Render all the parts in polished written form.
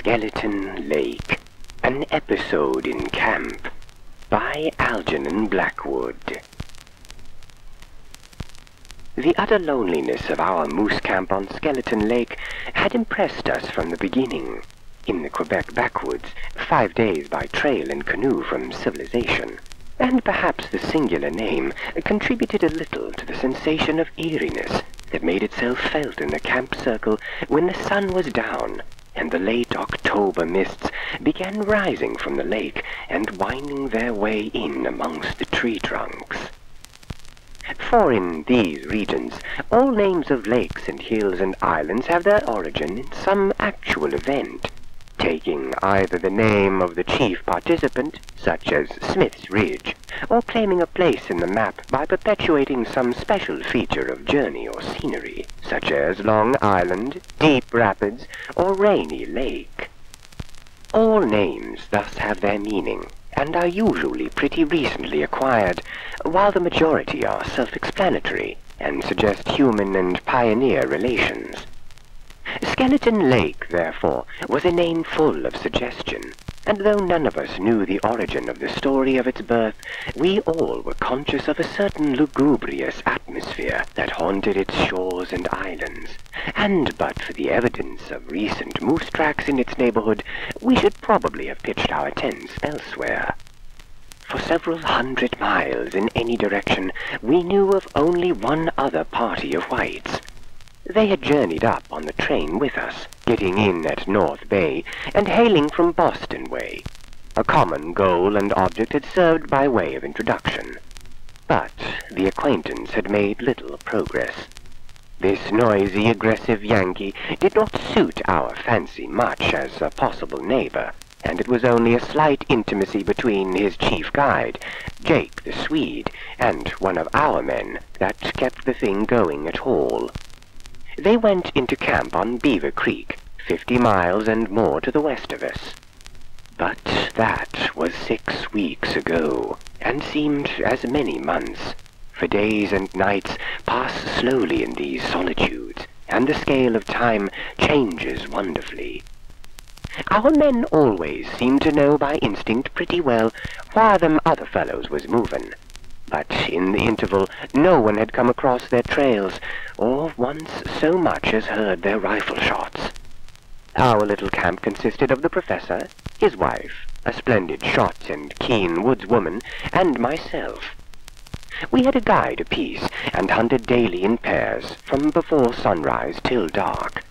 Skeleton Lake, an episode in camp by Algernon Blackwood. The utter loneliness of our moose camp on Skeleton Lake had impressed us from the beginning. In the Quebec backwoods, 5 days by trail and canoe from civilization, and perhaps the singular name contributed a little to the sensation of eeriness that made itself felt in the camp circle when the sun was down and the late October mists began rising from the lake and winding their way in amongst the tree trunks. For in these regions, all names of lakes and hills and islands have their origin in some actual event, taking either the name of the chief participant, such as Smith's Ridge, or claiming a place in the map by perpetuating some special feature of journey or scenery, such as Long Island, Deep Rapids, or Rainy Lake. All names thus have their meaning, and are usually pretty recently acquired, while the majority are self-explanatory and suggest human and pioneer relations. Skeleton Lake, therefore, was a name full of suggestion, and though none of us knew the origin of the story of its birth, we all were conscious of a certain lugubrious atmosphere that haunted its shores and islands, and but for the evidence of recent moose tracks in its neighborhood, we should probably have pitched our tents elsewhere. For several 100 miles in any direction, we knew of only one other party of whites. They had journeyed up on the train with us, getting in at North Bay, and hailing from Boston way. A common goal and object had served by way of introduction. But the acquaintance had made little progress. This noisy, aggressive Yankee did not suit our fancy much as a possible neighbor, and it was only a slight intimacy between his chief guide, Jake the Swede, and one of our men that kept the thing going at all. They went into camp on Beaver Creek, 50 miles and more to the west of us. But that was 6 weeks ago, and seemed as many months, for days and nights pass slowly in these solitudes, and the scale of time changes wonderfully. Our men always seemed to know by instinct pretty well where them other fellows was movin'. But in the interval, no one had come across their trails, or once so much as heard their rifle shots. Our little camp consisted of the professor, his wife, a splendid shot and keen woodswoman, and myself. We had a guide apiece, and hunted daily in pairs, from before sunrise till dark.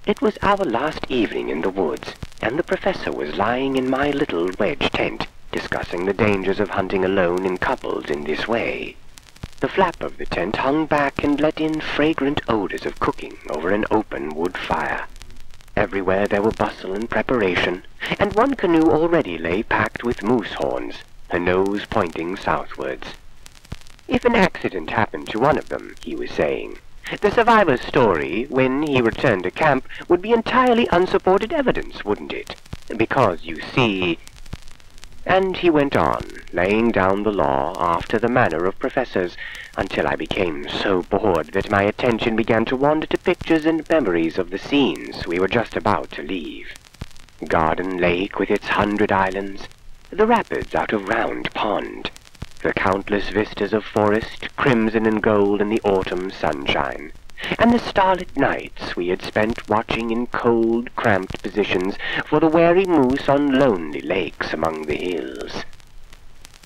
It was our last evening in the woods, and the professor was lying in my little wedge tent, discussing the dangers of hunting alone in couples in this way. The flap of the tent hung back and let in fragrant odors of cooking over an open wood fire. Everywhere there were bustle and preparation, and one canoe already lay packed with moose horns, her nose pointing southwards. If an accident happened to one of them, he was saying, the survivor's story, when he returned to camp, would be entirely unsupported evidence, wouldn't it? Because, you see... And he went on, laying down the law after the manner of professors, until I became so bored that my attention began to wander to pictures and memories of the scenes we were just about to leave. Garden Lake with its 100 islands, the rapids out of Round Pond, the countless vistas of forest, crimson and gold in the autumn sunshine, and the starlit nights we had spent watching in cold, cramped positions for the wary moose on lonely lakes among the hills.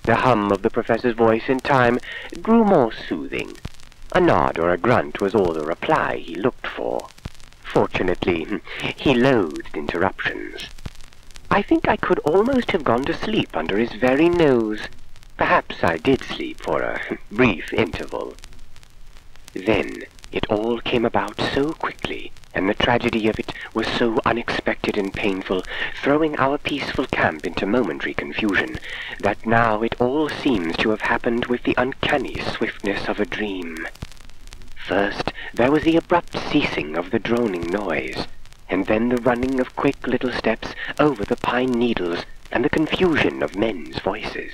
The hum of the professor's voice in time grew more soothing. A nod or a grunt was all the reply he looked for. Fortunately, he loathed interruptions. I think I could almost have gone to sleep under his very nose. Perhaps I did sleep for a brief interval. Then it all came about so quickly, and the tragedy of it was so unexpected and painful, throwing our peaceful camp into momentary confusion, that now it all seems to have happened with the uncanny swiftness of a dream. First, there was the abrupt ceasing of the droning noise, and then the running of quick little steps over the pine needles, and the confusion of men's voices.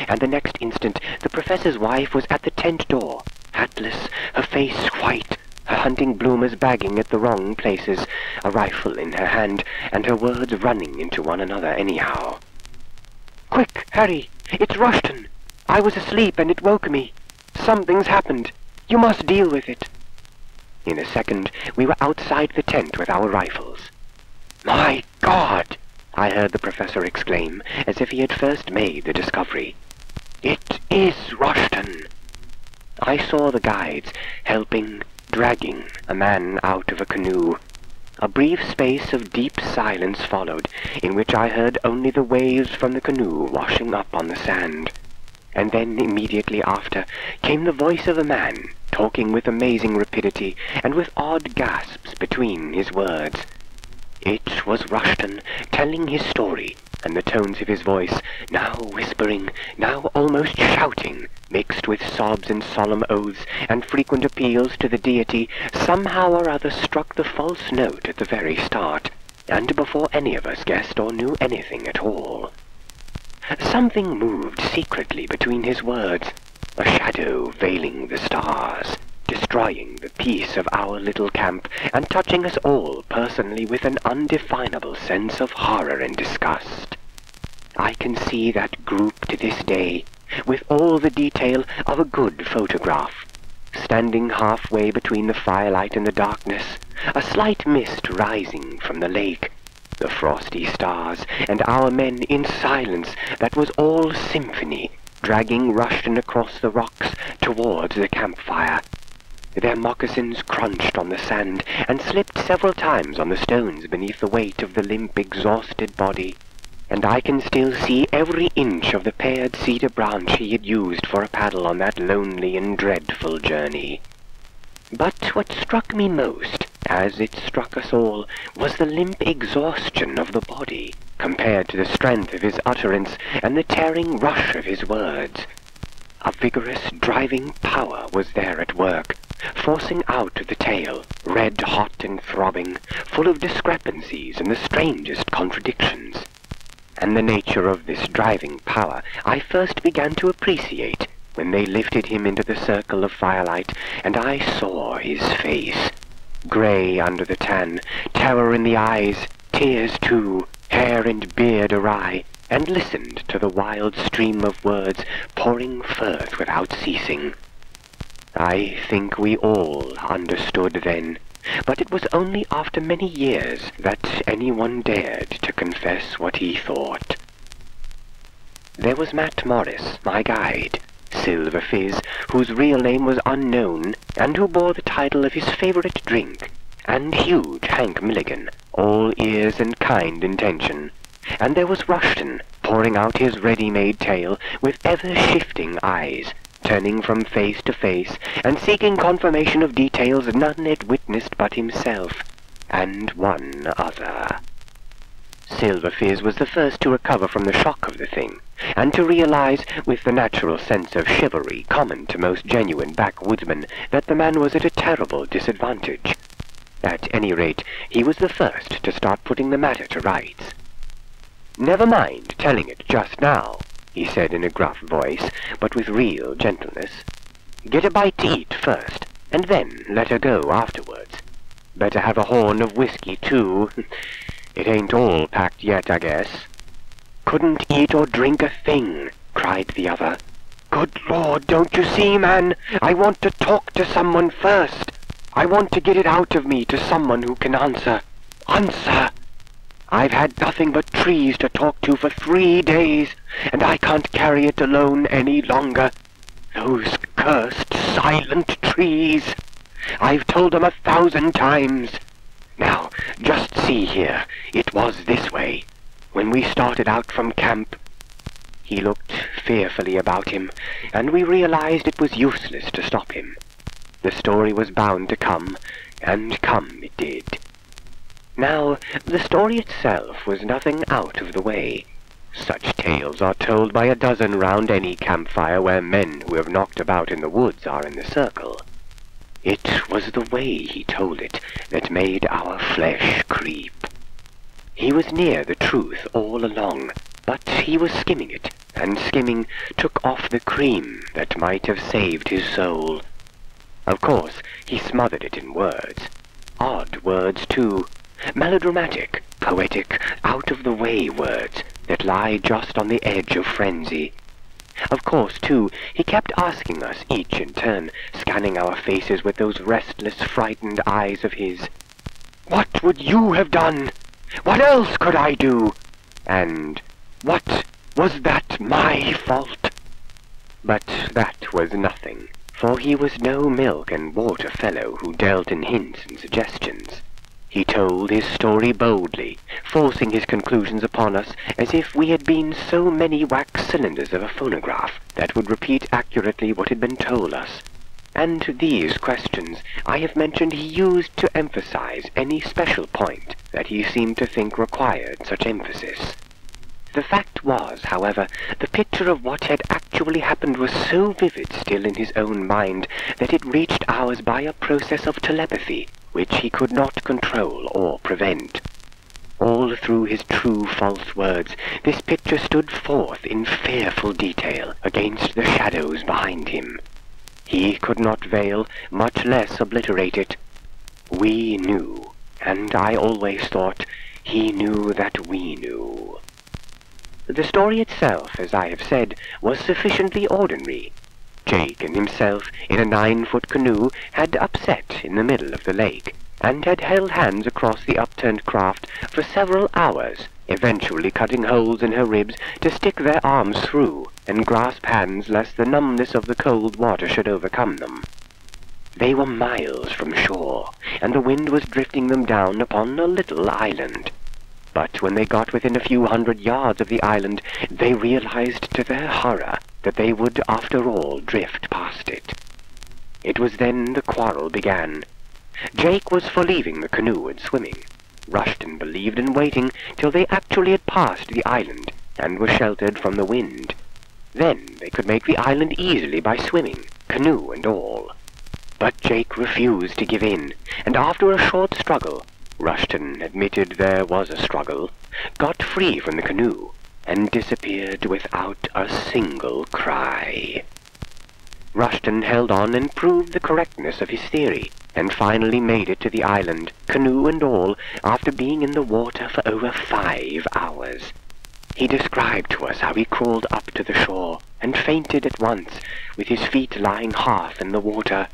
And the next instant the professor's wife was at the tent door, hatless, her face white, her hunting bloomers bagging at the wrong places, a rifle in her hand, and her words running into one another anyhow. "Quick, Harry! It's Rushton! I was asleep and it woke me. Something's happened. You must deal with it." In a second, we were outside the tent with our rifles. "My God!" I heard the professor exclaim, as if he had first made the discovery. "It is Rushton!" I saw the guides helping, dragging a man out of a canoe. A brief space of deep silence followed, in which I heard only the waves from the canoe washing up on the sand. And then, immediately after, came the voice of a man, talking with amazing rapidity, and with odd gasps between his words. It was Rushton, telling his story, and the tones of his voice, now whispering, now almost shouting, mixed with sobs and solemn oaths, and frequent appeals to the deity, somehow or other struck the false note at the very start, and before any of us guessed or knew anything at all. Something moved secretly between his words, a shadow veiling the stars, destroying the peace of our little camp, and touching us all personally with an undefinable sense of horror and disgust. I can see that group to this day, with all the detail of a good photograph, standing halfway between the firelight and the darkness, a slight mist rising from the lake, the frosty stars, and our men in silence that was all symphony, dragging Rushton across the rocks towards the campfire. Their moccasins crunched on the sand, and slipped several times on the stones beneath the weight of the limp, exhausted body, and I can still see every inch of the pared cedar branch he had used for a paddle on that lonely and dreadful journey. But what struck me most, as it struck us all, was the limp exhaustion of the body, compared to the strength of his utterance and the tearing rush of his words. A vigorous, driving power was there at work, forcing out the tale, red-hot and throbbing, full of discrepancies and the strangest contradictions. And the nature of this driving power I first began to appreciate when they lifted him into the circle of firelight, and I saw his face, grey under the tan, terror in the eyes, tears too, hair and beard awry, and listened to the wild stream of words pouring forth without ceasing. I think we all understood then, but it was only after many years that anyone dared to confess what he thought. There was Matt Morris, my guide, Silver Fizz, whose real name was unknown, and who bore the title of his favorite drink, and huge Hank Milligan, all ears and kind intention. And there was Rushton, pouring out his ready-made tale with ever-shifting eyes, turning from face to face, and seeking confirmation of details none had witnessed but himself, and one other. Silver Fizz was the first to recover from the shock of the thing, and to realize, with the natural sense of chivalry common to most genuine backwoodsmen, that the man was at a terrible disadvantage. At any rate, he was the first to start putting the matter to rights. "Never mind telling it just now," he said in a gruff voice, but with real gentleness. "Get a bite to eat first, and then let her go afterwards. Better have a horn of whiskey, too. It ain't all packed yet, I guess." "Couldn't eat or drink a thing," cried the other. "Good Lord, don't you see, man? I want to talk to someone first. I want to get it out of me to someone who can answer. Answer! I've had nothing but trees to talk to for 3 days, and I can't carry it alone any longer. Those cursed silent trees! I've told them 1,000 times. Now, just see here, it was this way. When we started out from camp..." He looked fearfully about him, and we realized it was useless to stop him. The story was bound to come, and come it did. Now, the story itself was nothing out of the way. Such tales are told by a dozen round any campfire where men who have knocked about in the woods are in the circle. It was the way he told it that made our flesh creep. He was near the truth all along, but he was skimming it, and skimming took off the cream that might have saved his soul. Of course, he smothered it in words. Odd words, too. Melodramatic, poetic, out-of-the-way words that lie just on the edge of frenzy. Of course, too, he kept asking us each in turn, scanning our faces with those restless, frightened eyes of his. "What would you have done? What else could I do?" And, "What was that my fault?" But that was nothing, for he was no milk and water fellow who dealt in hints and suggestions. He told his story boldly, forcing his conclusions upon us as if we had been so many wax cylinders of a phonograph that would repeat accurately what had been told us. And these questions I have mentioned he used to emphasize any special point that he seemed to think required such emphasis. The fact was, however, the picture of what had actually happened was so vivid still in his own mind that it reached ours by a process of telepathy, which he could not control or prevent. All through his true-false words, this picture stood forth in fearful detail against the shadows behind him. He could not veil, much less obliterate it. We knew, and I always thought he knew that we knew. The story itself, as I have said, was sufficiently ordinary. Jake and himself, in a 9-foot canoe, had upset in the middle of the lake, and had held hands across the upturned craft for several hours, eventually cutting holes in her ribs to stick their arms through, and grasp hands lest the numbness of the cold water should overcome them. They were miles from shore, and the wind was drifting them down upon a little island. But when they got within a few hundred yards of the island, they realized to their horror that they would, after all, drift past it. It was then the quarrel began. Jake was for leaving the canoe and swimming. Rushton believed in waiting till they actually had passed the island and were sheltered from the wind. Then they could make the island easily by swimming, canoe and all. But Jake refused to give in, and after a short struggle, Rushton admitted there was a struggle, got free from the canoe, and disappeared without a single cry. Rushton held on and proved the correctness of his theory, and finally made it to the island, canoe and all, after being in the water for over 5 hours. He described to us how he crawled up to the shore, and fainted at once, with his feet lying half in the water.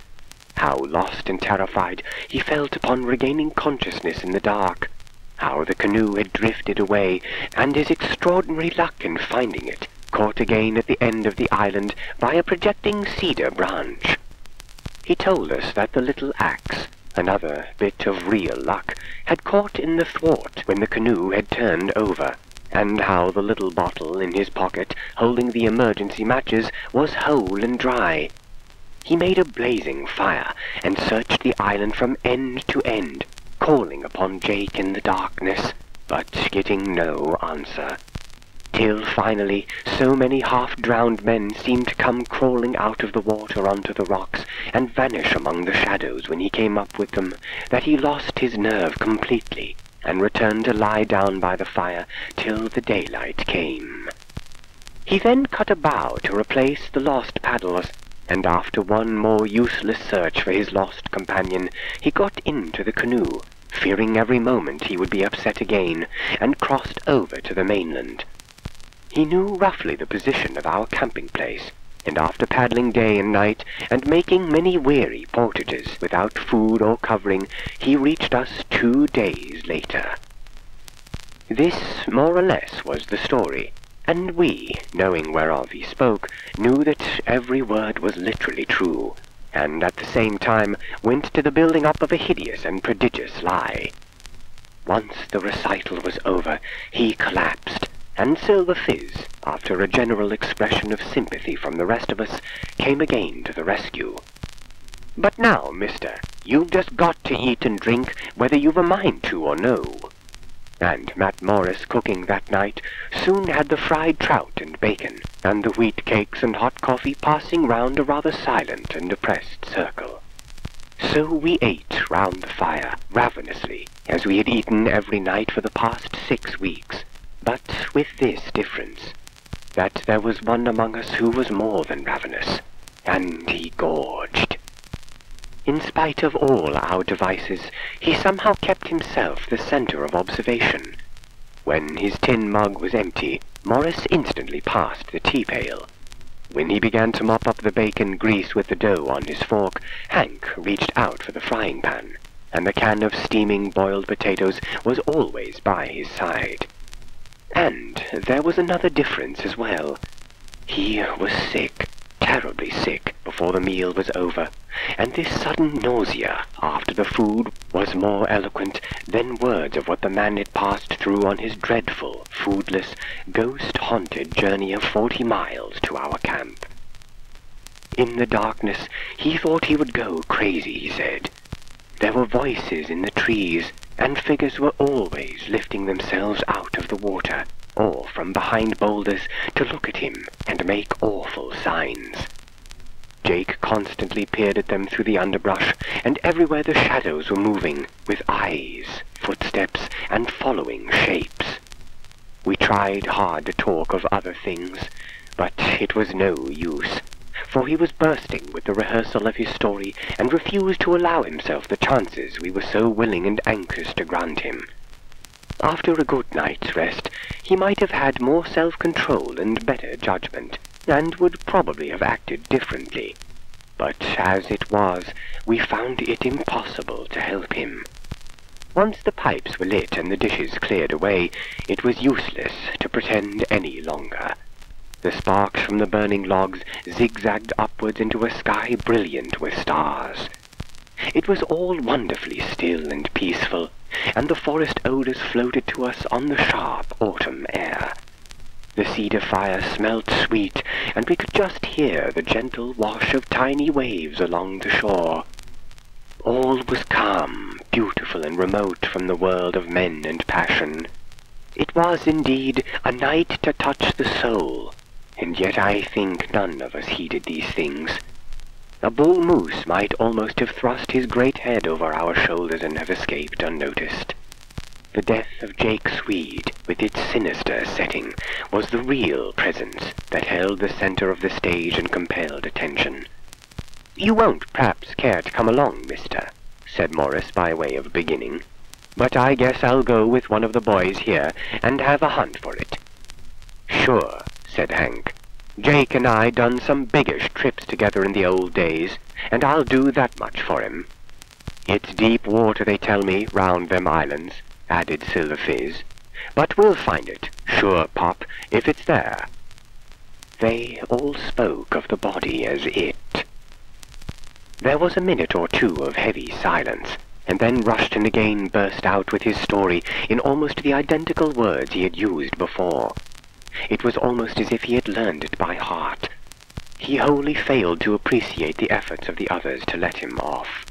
How lost and terrified he felt upon regaining consciousness in the dark. How the canoe had drifted away, and his extraordinary luck in finding it, caught again at the end of the island by a projecting cedar branch. He told us that the little axe, another bit of real luck, had caught in the thwart when the canoe had turned over, and how the little bottle in his pocket, holding the emergency matches, was whole and dry. He made a blazing fire, and searched the island from end to end, calling upon Jake in the darkness, but getting no answer. Till finally, so many half-drowned men seemed to come crawling out of the water onto the rocks, and vanish among the shadows when he came up with them, that he lost his nerve completely, and returned to lie down by the fire till the daylight came. He then cut a bough to replace the lost paddles, and after one more useless search for his lost companion, he got into the canoe, fearing every moment he would be upset again, and crossed over to the mainland. He knew roughly the position of our camping place, and after paddling day and night, and making many weary portages without food or covering, he reached us 2 days later. This, more or less, was the story, and we, knowing whereof he spoke, knew that every word was literally true, and at the same time went to the building up of a hideous and prodigious lie. Once the recital was over, he collapsed, and Silver Fizz, after a general expression of sympathy from the rest of us, came again to the rescue. "But now, mister, you've just got to eat and drink, whether you've a mind to or no." And Matt Morris, cooking that night, soon had the fried trout and bacon, and the wheat cakes and hot coffee passing round a rather silent and depressed circle. So we ate round the fire, ravenously, as we had eaten every night for the past 6 weeks, but with this difference, that there was one among us who was more than ravenous, and he gorged. In spite of all our devices, he somehow kept himself the center of observation. When his tin mug was empty, Morris instantly passed the tea pail. When he began to mop up the bacon grease with the dough on his fork, Hank reached out for the frying pan, and the can of steaming boiled potatoes was always by his side. And there was another difference as well. He was sick, terribly sick, before the meal was over, and this sudden nausea after the food was more eloquent than words of what the man had passed through on his dreadful, foodless, ghost-haunted journey of 40 miles to our camp. In the darkness, he thought he would go crazy, he said. There were voices in the trees, and figures were always lifting themselves out of the water, or from behind boulders to look at him and make awful signs. Jake constantly peered at them through the underbrush, and everywhere the shadows were moving, with eyes, footsteps, and following shapes. We tried hard to talk of other things, but it was no use, for he was bursting with the rehearsal of his story and refused to allow himself the chances we were so willing and anxious to grant him. After a good night's rest, he might have had more self-control and better judgment, and would probably have acted differently. But as it was, we found it impossible to help him. Once the pipes were lit and the dishes cleared away, it was useless to pretend any longer. The sparks from the burning logs zigzagged upwards into a sky brilliant with stars. It was all wonderfully still and peaceful, and the forest odors floated to us on the sharp autumn air. The cedar fire smelt sweet, and we could just hear the gentle wash of tiny waves along the shore. All was calm, beautiful, and remote from the world of men and passion. It was indeed a night to touch the soul, and yet I think none of us heeded these things. A bull moose might almost have thrust his great head over our shoulders and have escaped unnoticed. The death of Jake Swede, with its sinister setting, was the real presence that held the center of the stage and compelled attention. "You won't perhaps care to come along, mister," said Morris by way of beginning, "but I guess I'll go with one of the boys here and have a hunt for it." "Sure," said Hank. "Jake and I done some biggish trips together in the old days, and I'll do that much for him. It's deep water, they tell me, round them islands," added Silver Fizz, "but we'll find it, sure, Pop, if it's there." They all spoke of the body as it. There was a minute or two of heavy silence, and then Rushton again burst out with his story in almost the identical words he had used before. It was almost as if he had learned it by heart. He wholly failed to appreciate the efforts of the others to let him off.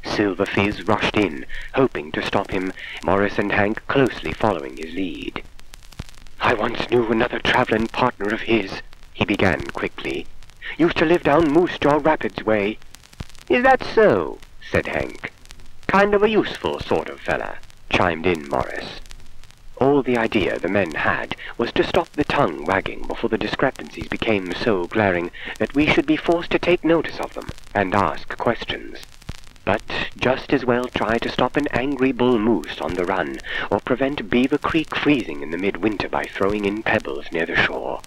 Silver Fizz rushed in, hoping to stop him, Morris and Hank closely following his lead. "I once knew another traveling partner of his," he began quickly. "Used to live down Moose Jaw Rapids way." "Is that so?" said Hank. "Kind of a useful sort of fella," chimed in Morris. All the idea the men had was to stop the tongue wagging before the discrepancies became so glaring that we should be forced to take notice of them and ask questions. But just as well try to stop an angry bull moose on the run, or prevent Beaver Creek freezing in the midwinter by throwing in pebbles near the shore.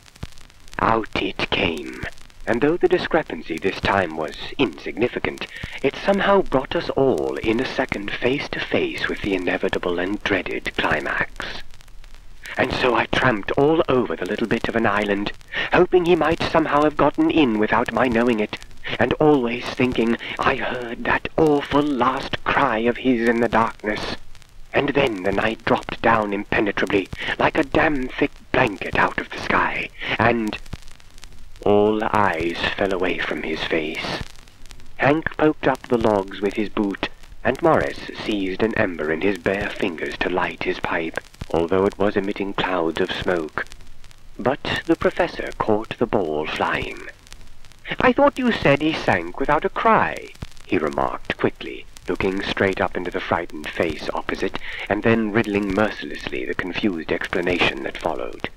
Out it came, and though the discrepancy this time was insignificant, it somehow brought us all in a second face to face with the inevitable and dreaded climax. And so I tramped all over the little bit of an island, hoping he might somehow have gotten in without my knowing it, and always thinking I heard that awful last cry of his in the darkness. And then the night dropped down impenetrably, like a damn thick blanket out of the sky, and all eyes fell away from his face. Hank poked up the logs with his boot, and Morris seized an ember in his bare fingers to light his pipe, although it was emitting clouds of smoke. But the professor caught the ball flying. "I thought you said he sank without a cry," he remarked quickly, looking straight up into the frightened face opposite, and then riddling mercilessly the confused explanation that followed.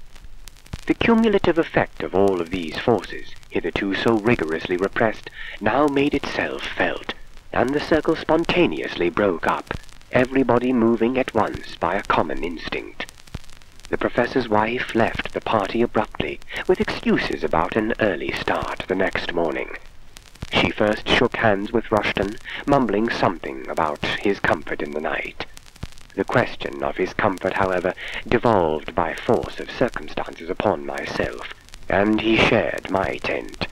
The cumulative effect of all of these forces, hitherto so rigorously repressed, now made itself felt. and the circle spontaneously broke up, everybody moving at once by a common instinct. The professor's wife left the party abruptly, with excuses about an early start the next morning. She first shook hands with Rushton, mumbling something about his comfort in the night. The question of his comfort, however, devolved by force of circumstances upon myself, and he shared my tent.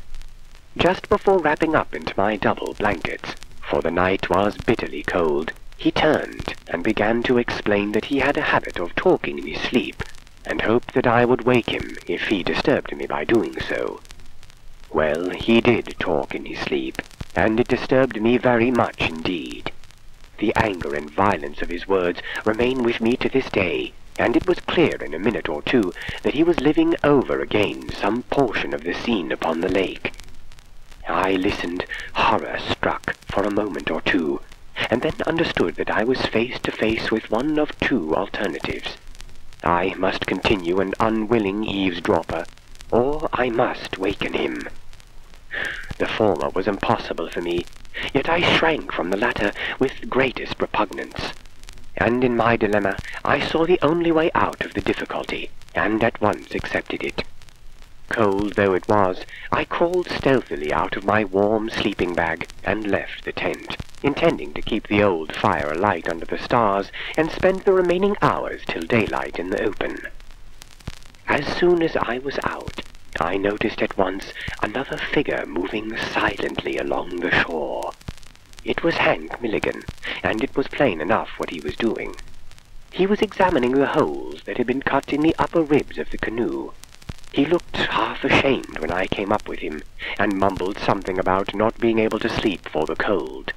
Just before wrapping up into my double blankets, for the night was bitterly cold, he turned and began to explain that he had a habit of talking in his sleep, and hoped that I would wake him if he disturbed me by doing so. Well, he did talk in his sleep, and it disturbed me very much indeed. The anger and violence of his words remain with me to this day, and it was clear in a minute or two that he was living over again some portion of the scene upon the lake. I listened, horror-struck, for a moment or two, and then understood that I was face to face with one of two alternatives. I must continue an unwilling eavesdropper, or I must waken him. The former was impossible for me, yet I shrank from the latter with greatest repugnance. And in my dilemma I saw the only way out of the difficulty, and at once accepted it. Cold though it was, I crawled stealthily out of my warm sleeping bag and left the tent, intending to keep the old fire alight under the stars and spend the remaining hours till daylight in the open. As soon as I was out, I noticed at once another figure moving silently along the shore. It was Hank Milligan, and it was plain enough what he was doing. He was examining the holes that had been cut in the upper ribs of the canoe. He looked half ashamed when I came up with him, and mumbled something about not being able to sleep for the cold.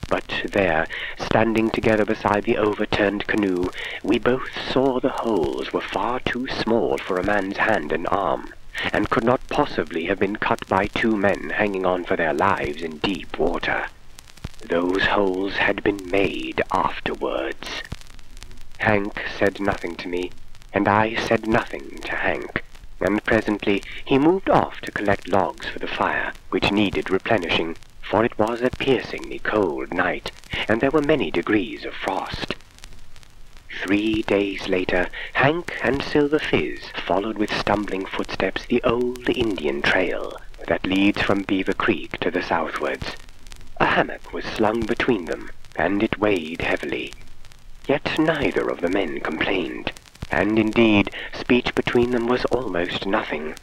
But there, standing together beside the overturned canoe, we both saw the holes were far too small for a man's hand and arm, and could not possibly have been cut by two men hanging on for their lives in deep water. Those holes had been made afterwards. Hank said nothing to me, and I said nothing to Hank, and presently he moved off to collect logs for the fire, which needed replenishing, for it was a piercingly cold night, and there were many degrees of frost. 3 days later, Hank and Silver Fizz followed with stumbling footsteps the old Indian trail that leads from Beaver Creek to the southwards. A hammock was slung between them, and it weighed heavily. Yet neither of the men complained, and indeed speech between them was almost nothing.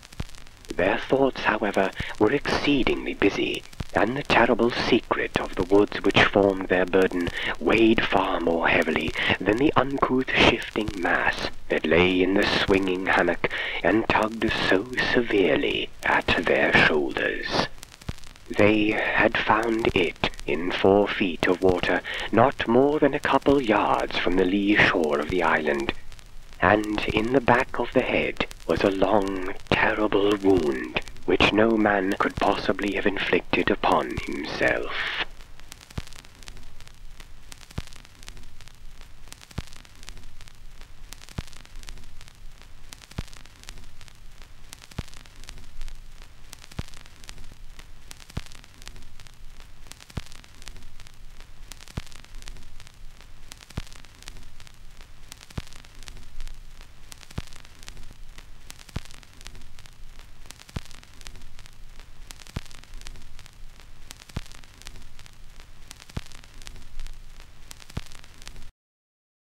Their thoughts, however, were exceedingly busy, and the terrible secret of the woods which formed their burden weighed far more heavily than the uncouth shifting mass that lay in the swinging hammock and tugged so severely at their shoulders. They had found it in 4 feet of water, not more than a couple yards from the lee shore of the island, and in the back of the head was a long, terrible wound which no man could possibly have inflicted upon himself.